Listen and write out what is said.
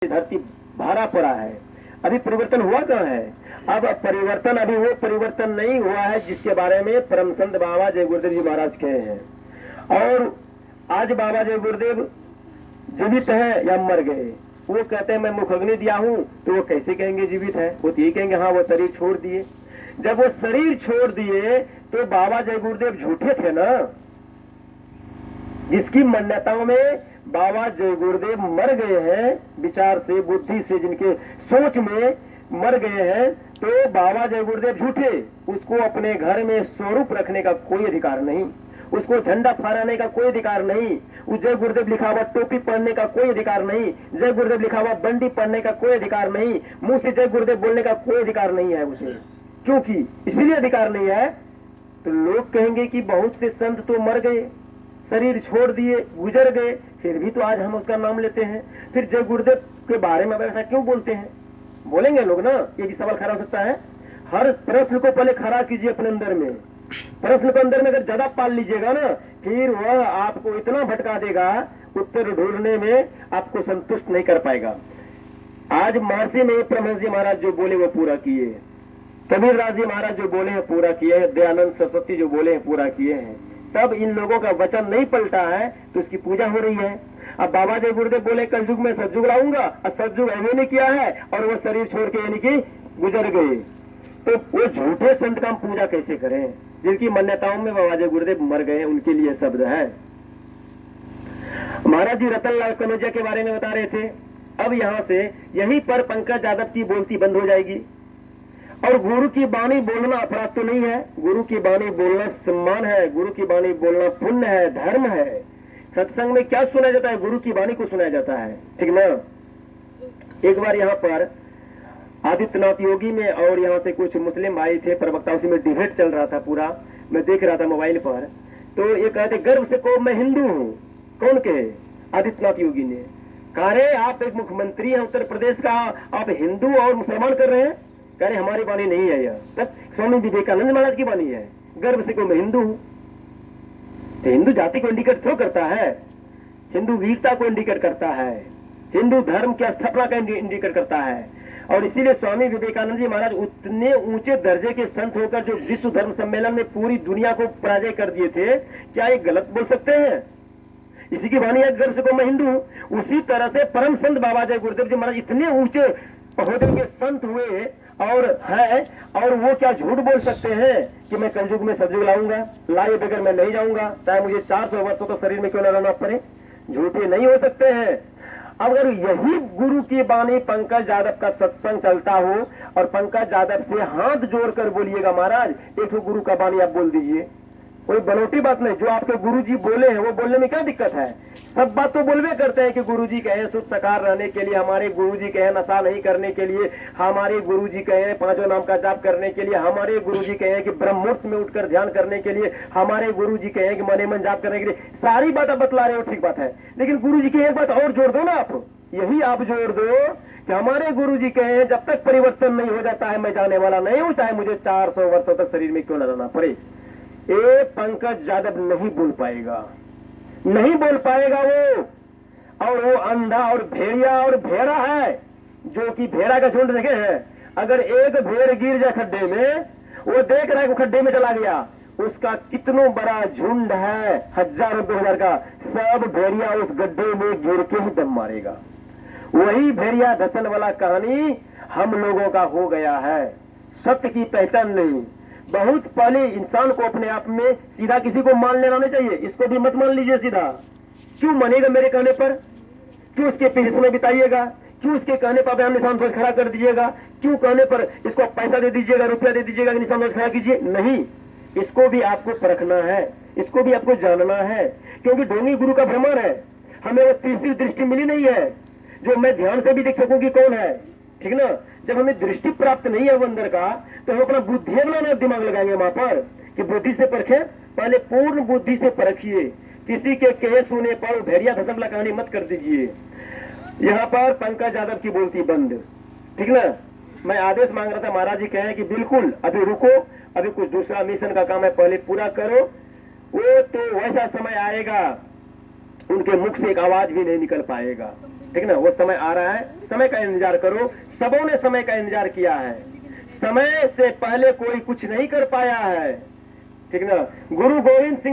धरती भरा पड़ा है, अभी परिवर्तन हुआ कहाँ है? अब परिवर्तन अभी वो परिवर्तन नहीं हुआ है जिसके बारे में परम संत बाबा जय गुरुदेव जी महाराज कहे हैं। और आज बाबा जय गुरुदेव जीवित है या मर गए? वो कहते हैं मैं मुखाग्नि दिया हूं, तो वो कैसे कहेंगे जीवित है? वो तो ये कहेंगे हाँ वो शरीर छोड़ दिए। जब वो शरीर छोड़ दिए तो बाबा जय गुरुदेव झूठे थे ना। जिसकी मान्यताओं में बाबा जय गुरुदेव मर गए हैं, विचार से बुद्धि से जिनके सोच में मर गए हैं, तो बाबा जय गुरुदेव झूठे। उसको अपने घर में स्वरूप रखने का कोई अधिकार नहीं, उसको झंडा फहराने का कोई अधिकार नहीं, उस जय गुरुदेव लिखा हुआ टोपी पहनने का कोई अधिकार नहीं, जय गुरुदेव लिखा हुआ बंडी पहनने का कोई अधिकार नहीं, मुंह से जय गुरुदेव बोलने का कोई अधिकार नहीं है उसे। क्योंकि इसलिए अधिकार नहीं है तो लोग कहेंगे कि बहुत से संत तो मर गए, शरीर छोड़ दिए, गुजर गए, फिर भी तो आज हम उसका नाम लेते हैं। फिर जय गुरुदेव के बारे में ऐसा क्यों बोलते हैं? बोलेंगे लोग ना, ये भी सवाल खड़ा हो सकता है। हर प्रश्न को पहले खड़ा कीजिए अपने अंदर में। प्रश्न को अंदर में अगर ज्यादा पाल लीजिएगा ना, फिर वह आपको इतना भटका देगा, उत्तर ढूंढने में आपको संतुष्ट नहीं कर पाएगा। आज महर्षि में परमहंस जी महाराज जो बोले वो पूरा किए, कबीर दास जी महाराज जो बोले हैं पूरा किए हैं, दयानंद सरस्वती जो बोले हैं पूरा किए हैं। तब इन लोगों का वचन नहीं पलटा है तो उसकी पूजा हो रही है। अब बाबा जय गुरुदेव बोले कलयुग में सतयुग लाऊंगा, और सतयुग अभी ने किया है और वो शरीर छोड़ के यानी कि गुजर गए, तो वो झूठे संत का हम पूजा कैसे करें जिनकी मान्यताओं में बाबा जय गुरुदेव मर गए? उनके लिए शब्द है। महाराज जी रतनलाल कनौजिया के बारे में बता रहे थे। अब यहाँ से यहीं पर पंकज यादव की बोलती बंद हो जाएगी। और गुरु की बाणी बोलना अपराध तो नहीं है, गुरु की बाणी बोलना सम्मान है, गुरु की बाणी बोलना पुण्य है, धर्म है। सत्संग में क्या सुना जाता है? गुरु की बाणी को सुनाया जाता है, ठीक ना। एक बार यहाँ पर आदित्यनाथ योगी में और यहाँ से कुछ मुस्लिम भाई थे, प्रवक्ता, उसी में डिबेट चल रहा था पूरा, मैं देख रहा था मोबाइल पर। तो ये कहते गर्व से कहो मैं हिंदू हूँ। कौन कहे? आदित्यनाथ योगी ने कहा रे आप एक मुख्यमंत्री हैं उत्तर प्रदेश का, आप हिंदू और मुसलमान कर रहे हैं? कह रहे हमारी वाणी नहीं है यह, तब स्वामी विवेकानंद महाराज की वाणी है। गर्व से को मैं हिंदू हूं। तो हिंदू जाति को इंडिकेट थोड़ा करता है, हिंदू वीरता को इंडिकेट करता है, हिंदू धर्म की स्थापना का इंडिकेट करता है। और इसीलिए स्वामी विवेकानंद जी महाराज उतने ऊंचे दर्जे के संत होकर जो विश्व धर्म सम्मेलन में पूरी दुनिया को पराजय कर दिए थे, क्या ये गलत बोल सकते हैं? इसी की वाणी है गर्व से को मैं हिंदू हूं। उसी तरह से परम संत बाबा जय गुरुदेव जी महाराज इतने ऊंचे ओहदे के संत हुए और है, और वो क्या झूठ बोल सकते हैं कि मैं कलयुग में सतयुग लाऊंगा, लाए बगैर मैं नहीं जाऊंगा, चाहे मुझे 400 वर्षों तो शरीर में क्यों न रहना पड़े? झूठे नहीं हो सकते हैं। अगर यही गुरु की बाणी पंकज यादव का सत्संग चलता हो और पंकज यादव से हाथ जोड़कर बोलिएगा महाराज एक गुरु का बाणी आप बोल दीजिए, कोई बनौटी बात नहीं। जो आपके गुरुजी बोले हैं वो बोलने में क्या दिक्कत है? सब बात तो बोलवे करते हैं कि गुरुजी कहे शुद्ध सकार रहने के लिए, हमारे गुरुजी कहे नशा नहीं करने के लिए, हमारे गुरुजी कहे पांचों नाम का जाप करने के लिए, हमारे गुरुजी कहे कि ब्रह्म मुहूर्त में उठकर ध्यान करने के लिए, हमारे गुरुजी कहे कि मने मन जाप करने के लिए। सारी बात आप बतला रहे हो, ठीक बात है, लेकिन गुरुजी की एक बात और जोड़ दो ना आप, यही आप जोड़ दो कि हमारे गुरुजी कहे जब तक परिवर्तन नहीं हो जाता है मैं जाने वाला नहीं हूं, चाहे मुझे 400 वर्षों तक शरीर में क्यों न रहना पड़े। ये पंकज यादव नहीं बोल पाएगा, नहीं बोल पाएगा वो। और वो अंधा और भेड़िया और भेड़ा है, जो कि भेड़ा का झुंड देखे हैं। अगर एक भेड़ गिर जाए खड्डे में, वो देख रहा है वो खड्डे में चला गया, उसका कितना बड़ा झुंड है, 1000 2000 का, सब भेड़िया उस गड्ढे में गिर के ही दम मारेगा। वही भेड़िया धसल वाला कहानी हम लोगों का हो गया है। सत्य की पहचान नहीं। बहुत पहले इंसान को अपने आप में सीधा किसी को मान लेना नहीं चाहिए। इसको भी मत मान लीजिए सीधा। क्यों मानेगा मेरे कहने पर? क्यों उसके पीछे समय बिताइएगा? क्यों उसके कहने पर हम निशान ध्वज खड़ा कर दीजिएगा? क्यों कहने पर इसको पैसा दे दीजिएगा, रुपया दे दीजिएगा कि निशान ध्वज खड़ा कीजिए? नहीं, इसको भी आपको परखना है, इसको भी आपको जानना है, क्योंकि ढोंगी गुरु का भ्रमण है। हमें वो तीसरी दृष्टि मिली नहीं है जो मैं ध्यान से भी देख सकूं कि कौन है, ठीक ना। जब हमें दृष्टि प्राप्त नहीं है वो अंदर का, तो हम अपना बुद्धि बनाना दिमाग लगाएंगे वहां पर कि बुद्धि से परखें। पहले पूर्ण बुद्धि से परखिए, किसी के कहे सुने पर भेड़िया धसमला कहानी मत कर दीजिए। यहाँ पर पंकज यादव की बोलती बंद, ठीक ना। मैं आदेश मांग रहा था, महाराज जी कहे कि बिल्कुल अभी रुको, अभी कुछ दूसरा मिशन का काम है, पहले पूरा करो। वो तो वैसा समय आएगा उनके मुख से एक आवाज भी नहीं निकल पाएगा। ठीक ना, वो समय आ रहा है, समय का इंतजार करो। सबों ने समय का इंतजार किया है, समय से पहले कोई कुछ नहीं कर पाया है, ठीक ना। गुरु गोविंद सिंह